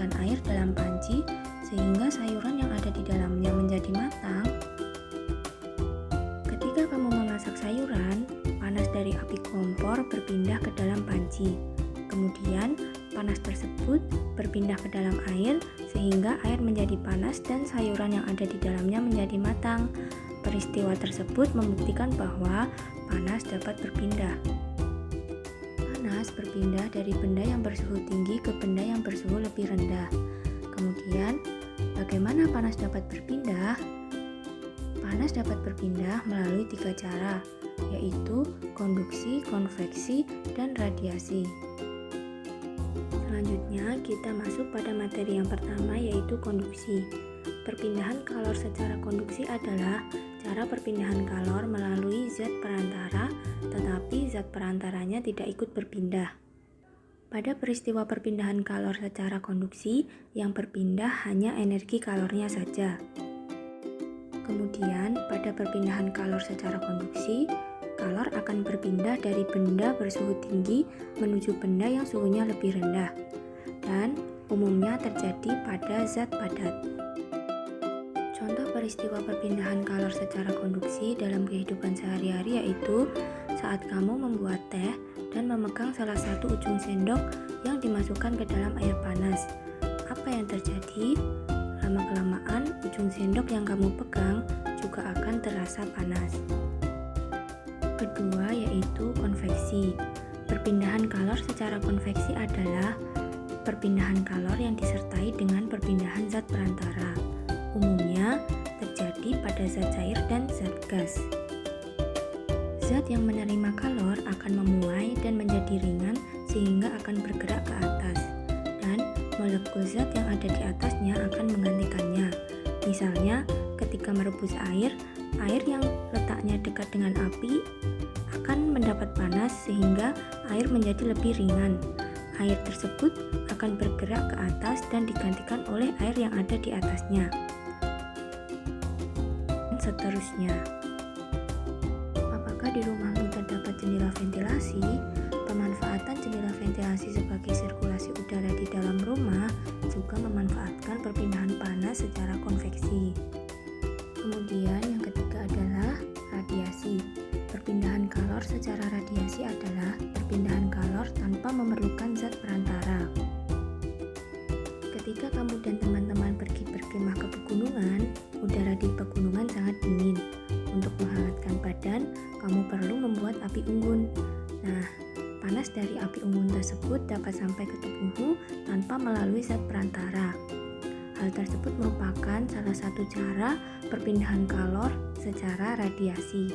mendidihkan air dalam panci sehingga sayuran yang ada di dalamnya menjadi matang. Ketika kamu memasak sayuran, panas dari api kompor berpindah ke dalam panci. Kemudian, panas tersebut berpindah ke dalam air sehingga air menjadi panas dan sayuran yang ada di dalamnya menjadi matang. Peristiwa tersebut membuktikan bahwa panas dapat berpindah. Panas berpindah dari benda yang bersuhu tinggi ke benda yang bersuhu lebih rendah. Kemudian, bagaimana panas dapat berpindah? Panas dapat berpindah melalui 3 cara, yaitu konduksi, konveksi, dan radiasi. Selanjutnya, kita masuk pada materi yang pertama, yaitu konduksi. Perpindahan kalor secara konduksi adalah cara perpindahan kalor melalui zat perantara, tetapi zat perantaranya tidak ikut berpindah. Pada peristiwa perpindahan kalor secara konduksi, yang berpindah hanya energi kalornya saja. Kemudian, pada perpindahan kalor secara konduksi, kalor akan berpindah dari benda bersuhu tinggi menuju benda yang suhunya lebih rendah, dan umumnya terjadi pada zat padat. Contoh peristiwa perpindahan kalor secara konduksi dalam kehidupan sehari-hari yaitu saat kamu membuat teh dan memegang salah satu ujung sendok yang dimasukkan ke dalam air panas. Apa yang terjadi? Lama-kelamaan, ujung sendok yang kamu pegang juga akan terasa panas. Kedua yaitu konveksi. Perpindahan kalor secara konveksi adalah perpindahan kalor yang disertai dengan perpindahan zat perantara. Umumnya terjadi pada zat cair dan zat gas. Zat yang menerima kalor akan memuai dan menjadi ringan sehingga akan bergerak ke atas, dan molekul zat yang ada di atasnya akan menggantikannya. Misalnya, ketika merebus air yang letaknya dekat dengan api akan mendapat panas sehingga air menjadi lebih ringan. Air tersebut akan bergerak ke atas dan digantikan oleh air yang ada di atasnya. Seterusnya. Apakah di rumahmu terdapat jendela ventilasi? Pemanfaatan jendela ventilasi sebagai sirkulasi udara di dalam rumah juga memanfaatkan perpindahan panas secara konveksi. Kemudian yang ketiga adalah radiasi. Perpindahan kalor secara radiasi adalah perpindahan kalor tanpa memerlukan zat perantara. Ketika kamu dan teman-teman pergi berkemah ke pegunungan, udara di pegunungan sangat dingin. Untuk menghangatkan badan, kamu perlu membuat api unggun. Nah, panas dari api unggun tersebut dapat sampai ke tubuhmu tanpa melalui zat perantara. Hal tersebut merupakan salah satu cara perpindahan kalor secara radiasi.